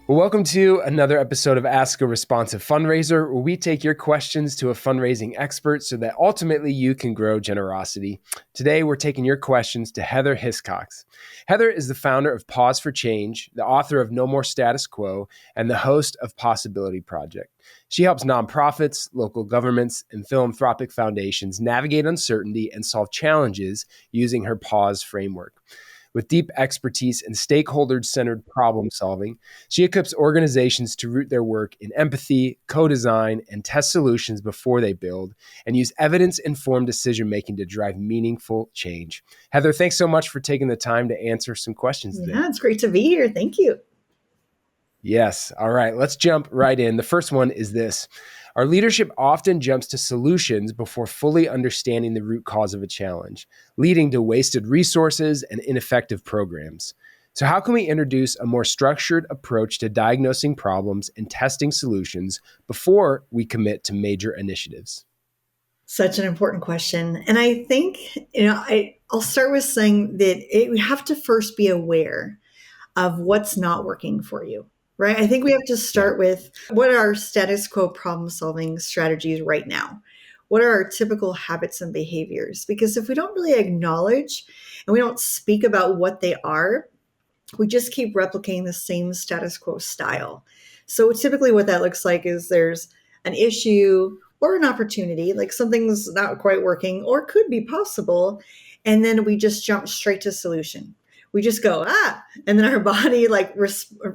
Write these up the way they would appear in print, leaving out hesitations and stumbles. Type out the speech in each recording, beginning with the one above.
Well, welcome to another episode of Ask a Responsive Fundraiser, where we take your questions to a fundraising expert so that ultimately you can grow generosity. Today, we're taking your questions to Heather Hiscox. Heather is the founder of Pause for Change, the author of No More Status Quo, and the host of Possibility Project. She helps nonprofits, local governments, and philanthropic foundations navigate uncertainty and solve challenges using her Pause framework. With deep expertise in stakeholder-centered problem solving, she equips organizations to root their work in empathy, co-design, and test solutions before they build, and use evidence-informed decision-making to drive meaningful change. Heather, thanks so much for taking the time to answer some questions today. Yeah, it's great to be here. Thank you. Yes. All right. Let's jump right in. The first one is this. Our leadership often jumps to solutions before fully understanding the root cause of a challenge, leading to wasted resources and ineffective programs. So, how can we introduce a more structured approach to diagnosing problems and testing solutions before we commit to major initiatives? Such an important question. And I think, I'll start with saying that we have to first be aware of what's not working for you, right? I think we have to Yeah. start with what are our status quo problem solving strategies right now? What are our typical habits and behaviors? Because if we don't really acknowledge and we don't speak about what they are, we just keep replicating the same status quo style. So typically what that looks like is there's an issue or an opportunity, like something's not quite working or could be possible. And then we just jump straight to solution. We just go, and then our body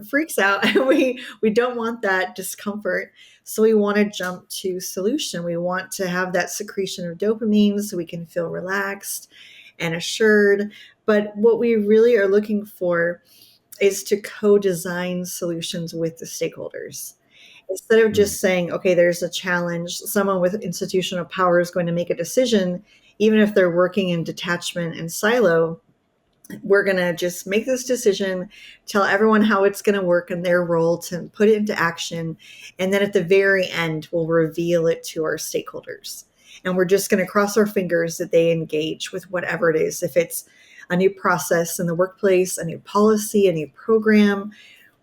freaks out and we don't want that discomfort. So we want to jump to solution. We want to have that secretion of dopamine so we can feel relaxed and assured. But what we really are looking for is to co-design solutions with the stakeholders. Instead of just saying, okay, there's a challenge, someone with institutional power is going to make a decision, even if they're working in detachment and silo, we're going to just make this decision, tell everyone how it's going to work in their role to put it into action. And then at the very end, we'll reveal it to our stakeholders. And we're just going to cross our fingers that they engage with whatever it is. If it's a new process in the workplace, a new policy, a new program,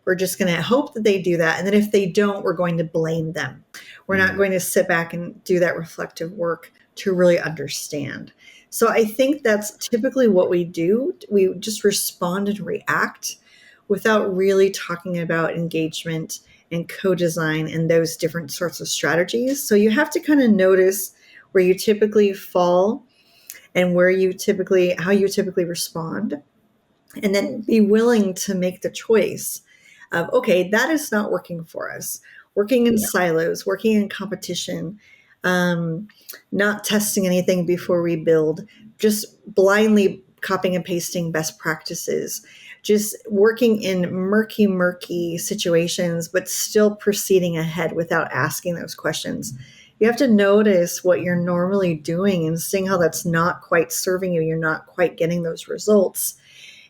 we're just going to hope that they do that. And then if they don't, we're going to blame them. We're not going to sit back and do that reflective work to really understand. So I think that's typically what we do. We just respond and react without really talking about engagement and co-design and those different sorts of strategies. So you have to kind of notice where you typically fall and how you typically respond, and then be willing to make the choice of, okay, that is not working for us. Working in silos, working in competition, not testing anything before we build, just blindly copying and pasting best practices, just working in murky situations, but still proceeding ahead without asking those questions. You have to notice what you're normally doing and seeing how that's not quite serving you. You're not quite getting those results.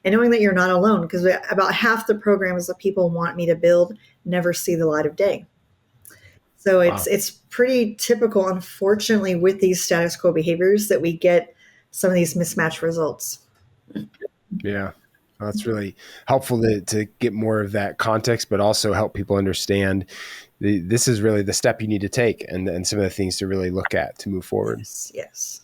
And knowing that you're not alone, because about half the programs that people want me to build never see the light of day. So it's pretty typical, unfortunately, with these status quo behaviors that we get some of these mismatched results. Yeah. Well, that's really helpful to get more of that context, but also help people understand this is really the step you need to take and some of the things to really look at to move forward. Yes.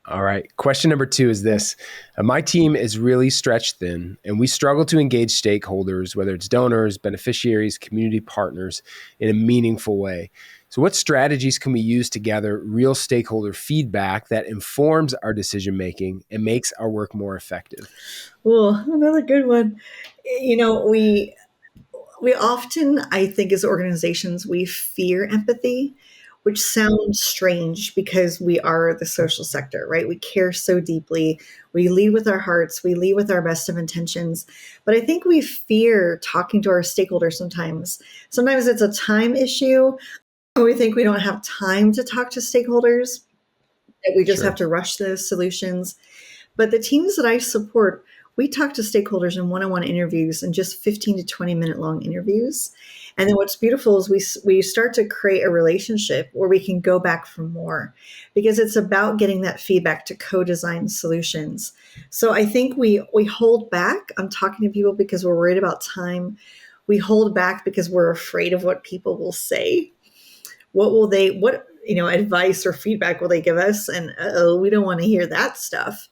All right. Question number 2 is this. My team is really stretched thin, and we struggle to engage stakeholders, whether it's donors, beneficiaries, community partners, in a meaningful way. So what strategies can we use to gather real stakeholder feedback that informs our decision-making and makes our work more effective? Well, another good one. We often, I think, as organizations, we fear empathy, which sounds strange because we are the social sector, right? We care so deeply. We lead with our hearts. We lead with our best of intentions. But I think we fear talking to our stakeholders sometimes. Sometimes it's a time issue, or we think we don't have time to talk to stakeholders, that we just have to rush those solutions. But the teams that I support, we talk to stakeholders in one-on-one interviews and just 15 to 20 minute long interviews. And then what's beautiful is we start to create a relationship where we can go back for more, because it's about getting that feedback to co-design solutions. So I think we hold back on talking to people because we're worried about time. We hold back because we're afraid of what people will say. What advice or feedback will they give us? And we don't want to hear that stuff.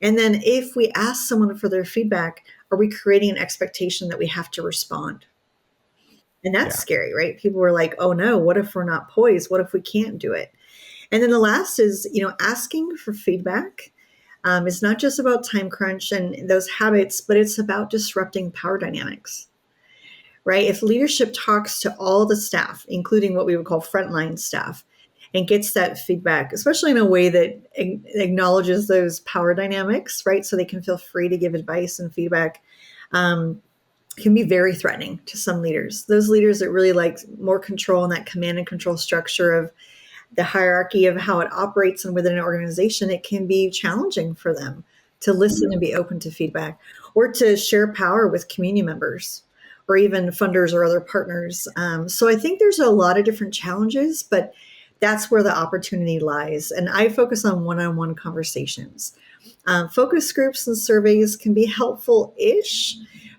And then if we ask someone for their feedback, are we creating an expectation that we have to respond? And that's Yeah. scary, right? People were like, oh no, what if we're not poised? What if we can't do it? And then the last is, asking for feedback is not just about time crunch and those habits, but it's about disrupting power dynamics, right? If leadership talks to all the staff, including what we would call frontline staff, and gets that feedback, especially in a way that acknowledges those power dynamics, right? So they can feel free to give advice and feedback, um, can be very threatening to some leaders. Those leaders that really like more control and that command and control structure of the hierarchy of how it operates and within an organization, it can be challenging for them to listen and be open to feedback or to share power with community members or even funders or other partners. So I think there's a lot of different challenges, but that's where the opportunity lies. And I focus on one-on-one conversations. Focus groups and surveys can be helpful ish,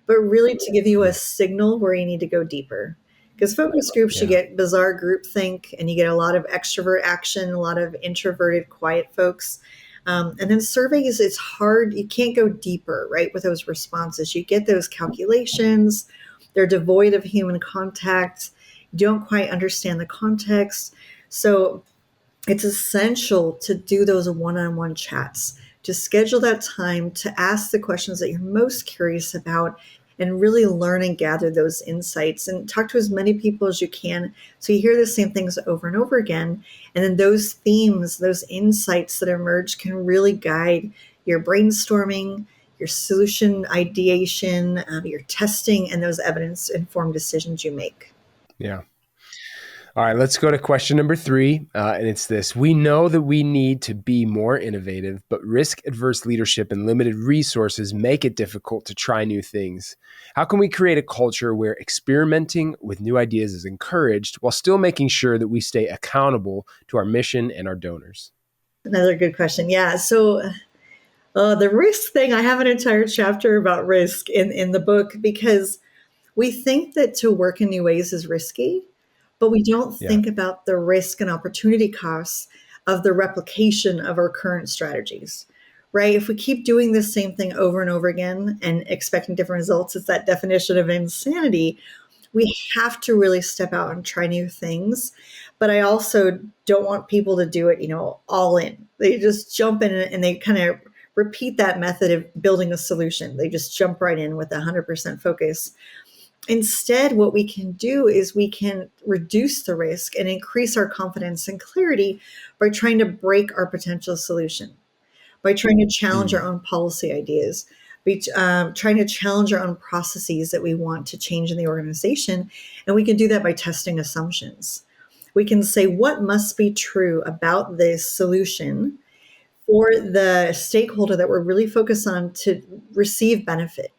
but really to give you a signal where you need to go deeper. Because focus groups, you Yeah. get bizarre groupthink and you get a lot of extrovert action, a lot of introverted, quiet folks. And then surveys, it's hard. You can't go deeper, right, with those responses. You get those calculations, they're devoid of human contact. You don't quite understand the context. So it's essential to do those one-on-one chats, to schedule that time to ask the questions that you're most curious about and really learn and gather those insights and talk to as many people as you can so you hear the same things over and over again. And then those themes, those insights that emerge can really guide your brainstorming, your solution ideation, your testing, and those evidence informed decisions you make. Yeah. All right, let's go to question number 3. And it's this. We know that we need to be more innovative, but risk adverse leadership and limited resources make it difficult to try new things. How can we create a culture where experimenting with new ideas is encouraged while still making sure that we stay accountable to our mission and our donors? Another good question. Yeah. So the risk thing, I have an entire chapter about risk in the book because we think that to work in new ways is risky, but we don't Yeah. think about the risk and opportunity costs of the replication of our current strategies, right? If we keep doing the same thing over and over again and expecting different results, it's that definition of insanity. We have to really step out and try new things. But I also don't want people to do it, all in. They just jump in and they kind of repeat that method of building a solution. They just jump right in with 100% focus. Instead, what we can do is we can reduce the risk and increase our confidence and clarity by trying to break our potential solution, by trying to challenge our Mm. own policy ideas, by trying to challenge our own processes that we want to change in the organization. And we can do that by testing assumptions. We can say what must be true about this solution for the stakeholder that we're really focused on to receive benefit,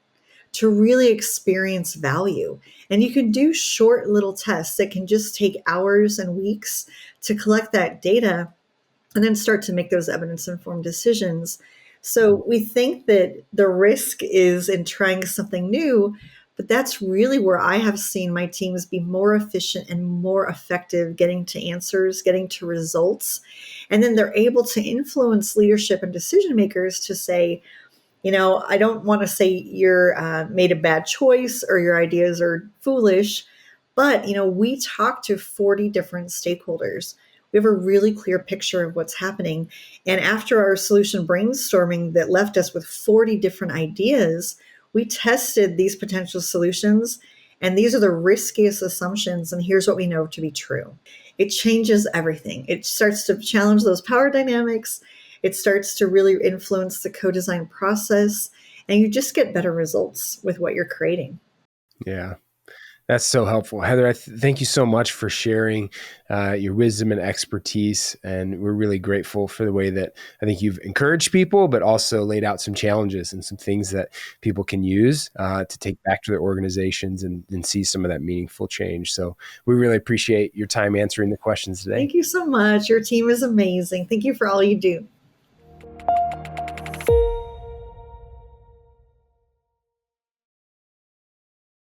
to really experience value. And you can do short little tests that can just take hours and weeks to collect that data and then start to make those evidence informed decisions. So we think that the risk is in trying something new, but that's really where I have seen my teams be more efficient and more effective getting to answers, getting to results. And then they're able to influence leadership and decision makers to say, I don't want to say you're made a bad choice or your ideas are foolish, but, we talk to 40 different stakeholders. We have a really clear picture of what's happening. And after our solution brainstorming that left us with 40 different ideas, we tested these potential solutions. And these are the riskiest assumptions. And here's what we know to be true. It changes everything. It starts to challenge those power dynamics. It starts to really influence the co-design process, and you just get better results with what you're creating. Yeah. That's so helpful. Heather, thank you so much for sharing your wisdom and expertise. And we're really grateful for the way that I think you've encouraged people, but also laid out some challenges and some things that people can use to take back to their organizations and see some of that meaningful change. So we really appreciate your time answering the questions today. Thank you so much. Your team is amazing. Thank you for all you do.